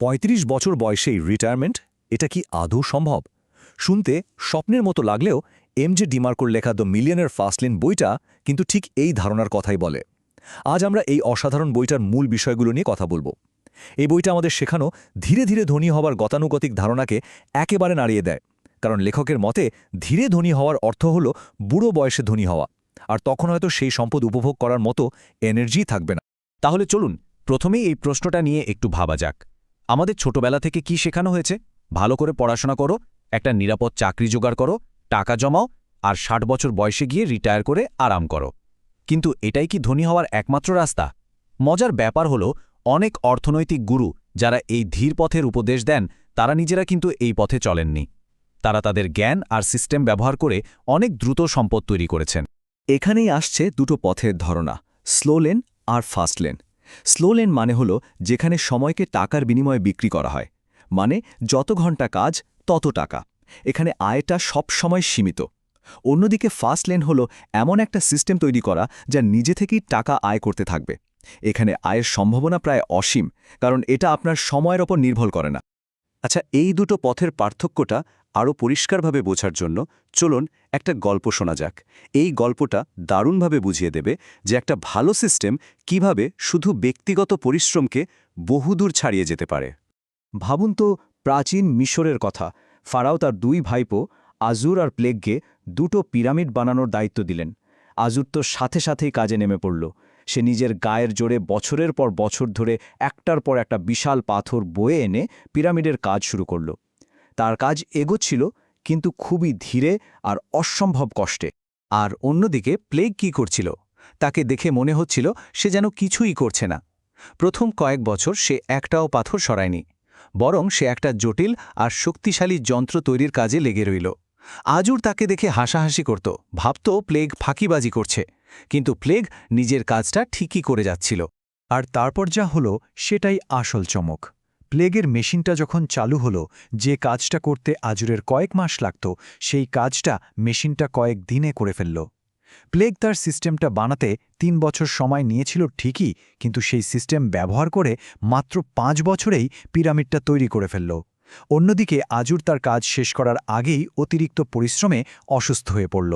৩৫ বছর বয়সেই রিটায়ারমেন্ট, এটা কি আদৌ সম্ভব? শুনতে স্বপ্নের মতো লাগলেও এমজে ডিমার্কোর লেখা দ্য মিলিয়নের ফাস্টলেন বইটা কিন্তু ঠিক এই ধারণার কথাই বলে। আজ আমরা এই অসাধারণ বইটার মূল বিষয়গুলো নিয়ে কথা বলবো। এই বইটা আমাদের শেখানো ধীরে ধীরে ধনী হওয়ার গতানুগতিক ধারণাকে একেবারে নাড়িয়ে দেয়। কারণ লেখকের মতে ধীরে ধনী হওয়ার অর্থ হলো বুড়ো বয়সে ধনী হওয়া, আর তখন হয়তো সেই সম্পদ উপভোগ করার মতো এনার্জি থাকবে না। তাহলে চলুন প্রথমেই এই প্রশ্নটা নিয়ে একটু ভাবা যাক। আমাদের ছোটবেলা থেকে কি শেখানো হয়েছে? ভালো করে পড়াশোনা করো, একটা নিরাপদ চাকরি জোগাড় করো, টাকা জমাও, আর ৬০ বছর বয়সে গিয়ে রিটায়ার করে আরাম করো। কিন্তু এটাই কি ধনী হওয়ার একমাত্র রাস্তা? মজার ব্যাপার হলো, অনেক অর্থনৈতিক গুরু যারা এই ধীর পথের উপদেশ দেন, তারা নিজেরা কিন্তু এই পথে চলেননি। তারা তাদের জ্ঞান আর সিস্টেম ব্যবহার করে অনেক দ্রুত সম্পদ তৈরি করেছেন। এখানেই আসছে দুটো পথের ধারণা, স্লো লেন আর ফাস্ট লেন। স্লো লেন মানে হলো যেখানে সময়কে টাকার বিনিময়ে বিক্রি করা হয়, মানে যত ঘন্টা কাজ তত টাকা। এখানে আয়টা সব সময় সীমিত। অন্যদিকে ফাস্ট লেন হলো এমন একটা সিস্টেম তৈরি করা যা নিজে থেকেই টাকা আয় করতে থাকবে। এখানে আয়ের সম্ভাবনা প্রায় অসীম, কারণ এটা আপনার সময়ের ওপর নির্ভর করে না। আচ্ছা, এই দুটো পথের পার্থক্যটা আরও পরিষ্কারভাবে বোঝার জন্য চলুন একটা গল্প শোনা যাক। এই গল্পটা দারুণভাবে বুঝিয়ে দেবে যে একটা ভালো সিস্টেম কিভাবে শুধু ব্যক্তিগত পরিশ্রমকে বহুদূর ছাড়িয়ে যেতে পারে। ভাবুন তো প্রাচীন মিশরের কথা। ফারাও তার দুই ভাইপো আজুর আর প্লেগকে দুটো পিরামিড বানানোর দায়িত্ব দিলেন। আজুর তো সাথে সাথেই কাজে নেমে পড়ল। সে নিজের গায়ের জোরে বছরের পর বছর ধরে একটার পর একটা বিশাল পাথর বয়ে এনে পিরামিডের কাজ শুরু করল। তার কাজ এগোচ্ছিল, কিন্তু খুবই ধীরে আর অসম্ভব কষ্টে। আর অন্যদিকে প্লেগ কি করছিল? তাকে দেখে মনে হচ্ছিল সে যেন কিছুই করছে না। প্রথম কয়েক বছর সে একটাও পাথর সরায়নি, বরং সে একটা জটিল আর শক্তিশালী যন্ত্র তৈরির কাজে লেগে রইল। আজুর তাকে দেখে হাসাহাসি করত, ভাবত প্লেগ ফাঁকিবাজি করছে, কিন্তু প্লেগ নিজের কাজটা ঠিকই করে যাচ্ছিল। আর তারপর যা হলো সেটাই আসল চমক। প্লেগের মেশিনটা যখন চালু হলো, যে কাজটা করতে আজুরের কয়েক মাস লাগত, সেই কাজটা মেশিনটা কয়েক দিনে করে ফেলল। প্লেগ তার সিস্টেমটা বানাতে ৩ বছর সময় নিয়েছিল ঠিকই, কিন্তু সেই সিস্টেম ব্যবহার করে মাত্র ৫ বছরেই পিরামিডটা তৈরি করে ফেলল। অন্যদিকে আজুর তার কাজ শেষ করার আগেই অতিরিক্ত পরিশ্রমে অসুস্থ হয়ে পড়ল।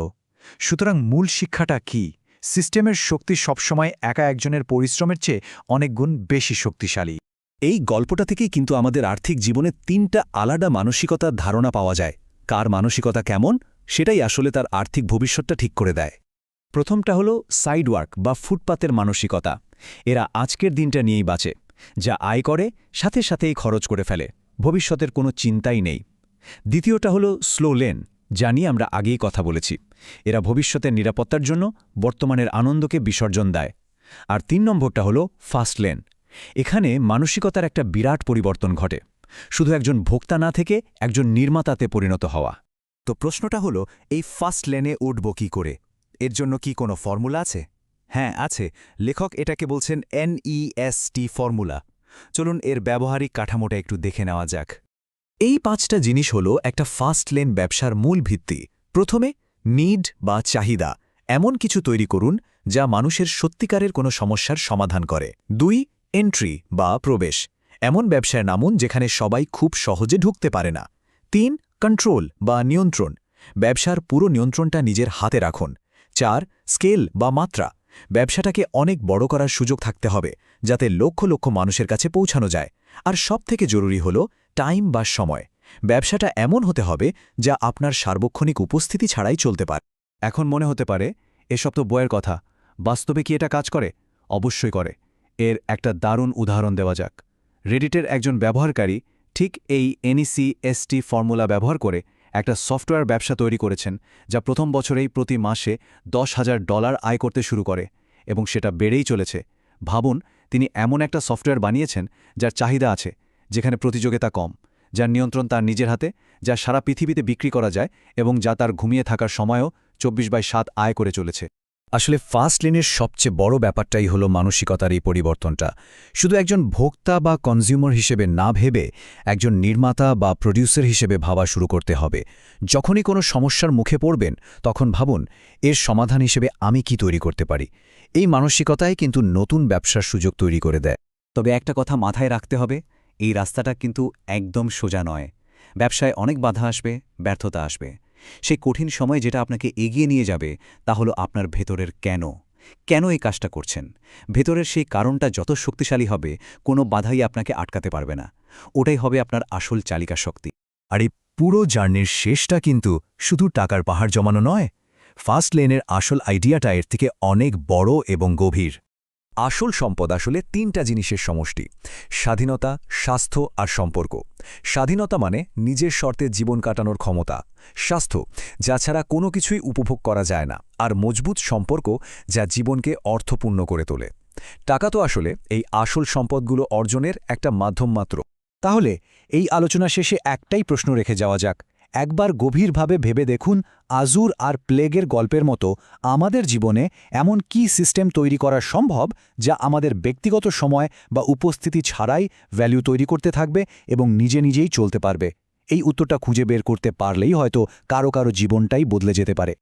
সুতরাং মূল শিক্ষাটা কি? সিস্টেমের শক্তি সবসময় একা একজনের পরিশ্রমের চেয়ে অনেক গুণ বেশি শক্তিশালী। এই গল্পটা থেকেই কিন্তু আমাদের আর্থিক জীবনে ৩টা আলাদা মানসিকতার ধারণা পাওয়া যায়। কার মানসিকতা কেমন, সেটাই আসলে তার আর্থিক ভবিষ্যৎটা ঠিক করে দেয়। প্রথমটা হলো সাইডওয়ার্ক বা ফুটপাতের মানসিকতা। এরা আজকের দিনটা নিয়েই বাঁচে, যা আয় করে সাথে সাথেই খরচ করে ফেলে, ভবিষ্যতের কোনো চিন্তাই নেই। দ্বিতীয়টা হলো স্লো লেন, যা নিয়ে আমরা আগেই কথা বলেছি। এরা ভবিষ্যতের নিরাপত্তার জন্য বর্তমানের আনন্দকে বিসর্জন দেয়। আর ৩ নম্বরটা হলো ফাস্ট লেন। এখানে মানসিকতার একটা বিরাট পরিবর্তন ঘটে, শুধু একজন ভোক্তা না থেকে একজন নির্মাতাতে পরিণত হওয়া। তো প্রশ্নটা হলো, এই ফাস্ট লেনে উঠব কী করে? এর জন্য কি কোনো ফর্মুলা আছে? হ্যাঁ, আছে। লেখক এটাকে বলছেন NEST ফর্মুলা। চলুন এর ব্যবহারিক কাঠামোটা একটু দেখে নেওয়া যাক। এই ৫টা জিনিস হলো একটা ফাস্ট লেন ব্যবসার মূল ভিত্তি। প্রথমে, নিড বা চাহিদা। এমন কিছু তৈরি করুন যা মানুষের সত্যিকারের কোনো সমস্যার সমাধান করে। ২, এন্ট্রি বা প্রবেশ। এমন ব্যবসায় নামুন যেখানে সবাই খুব সহজে ঢুকতে পারে না। ৩, কন্ট্রোল বা নিয়ন্ত্রণ। ব্যবসার পুরো নিয়ন্ত্রণটা নিজের হাতে রাখুন। ৪, স্কেল বা মাত্রা। ব্যবসাটাকে অনেক বড় করার সুযোগ থাকতে হবে, যাতে লক্ষ লক্ষ মানুষের কাছে পৌঁছানো যায়। আর সবথেকে জরুরি হল টাইম বা সময়। ব্যবসাটা এমন হতে হবে যা আপনার সার্বক্ষণিক উপস্থিতি ছাড়াই চলতে পারে। এখন মনে হতে পারে, এসব তো বইয়ের কথা, বাস্তবে কি এটা কাজ করে? অবশ্যই করে। এর একটা দারুণ উদাহরণ দেওয়া যাক। রেডিটের একজন ব্যবহারকারী ঠিক এই NEST ফর্মুলা ব্যবহার করে একটা সফটওয়্যার ব্যবসা তৈরি করেছেন, যা প্রথম বছরেই প্রতি মাসে $10,000 আয় করতে শুরু করে, এবং সেটা বেড়েই চলেছে। ভাবুন, তিনি এমন একটা সফটওয়্যার বানিয়েছেন যার চাহিদা আছে, যেখানে প্রতিযোগিতা কম, যার নিয়ন্ত্রণ তার নিজের হাতে, যা সারা পৃথিবীতে বিক্রি করা যায়, এবং যা তার ঘুমিয়ে থাকার সময়ও 24/7 আয় করে চলেছে। আসলে ফাস্ট লেনের সবচেয়ে বড় ব্যাপারটাই হলো মানসিকতার এই পরিবর্তনটা। শুধু একজন ভোক্তা বা কনজিউমার হিসেবে না ভেবে একজন নির্মাতা বা প্রডিউসার হিসেবে ভাবা শুরু করতে হবে। যখনই কোনো সমস্যার মুখে পড়বেন, তখন ভাবুন, এর সমাধান হিসেবে আমি কি তৈরি করতে পারি। এই মানসিকতাই কিন্তু নতুন ব্যবসার সুযোগ তৈরি করে দেয়। তবে একটা কথা মাথায় রাখতে হবে, এই রাস্তাটা কিন্তু একদম সোজা নয়। ব্যবসায় অনেক বাধা আসবে, ব্যর্থতা আসবে। সেই কঠিন সময় যেটা আপনাকে এগিয়ে নিয়ে যাবে তা হলো আপনার ভেতরের কেন এই কাজটা করছেন। ভেতরের সেই কারণটা যত শক্তিশালী হবে, কোনো বাধাই আপনাকে আটকাতে পারবে না। ওটাই হবে আপনার আসল চালিকা শক্তি। আর এই পুরো জার্নির শেষটা কিন্তু শুধু টাকার পাহাড় জমানো নয়। ফার্স্ট লেনের আসল আইডিয়াটা এর থেকে অনেক বড় এবং গভীর। আসল সম্পদ আসলে তিনটা জিনিসের সমষ্টি: স্বাধীনতা, স্বাস্থ্য আর সম্পর্ক। স্বাধীনতা মানে নিজের শর্তে জীবন কাটানোর ক্ষমতা, স্বাস্থ্য যা ছাড়া কোনো কিছুই উপভোগ করা যায় না, আর মজবুত সম্পর্ক যা জীবনকে অর্থপূর্ণ করে তোলে। টাকা তো আসলে এই আসল সম্পদগুলো অর্জনের একটা মাধ্যম মাত্র। তাহলে এই আলোচনা শেষে একটাই প্রশ্ন রেখে যাওয়া যাক। একবার গভীরভাবে ভেবে দেখুন, আজুর আর প্লেগের গল্পের মতো আমাদের জীবনে এমন কি সিস্টেম তৈরি করা সম্ভব যা আমাদের ব্যক্তিগত সময় বা উপস্থিতি ছাড়াই ভ্যালু তৈরি করতে থাকবে এবং নিজে নিজেই চলতে পারবে। এই উত্তরটা খুঁজে বের করতে পারলেই হয়তো কারো জীবনটাই বদলে যেতে পারে।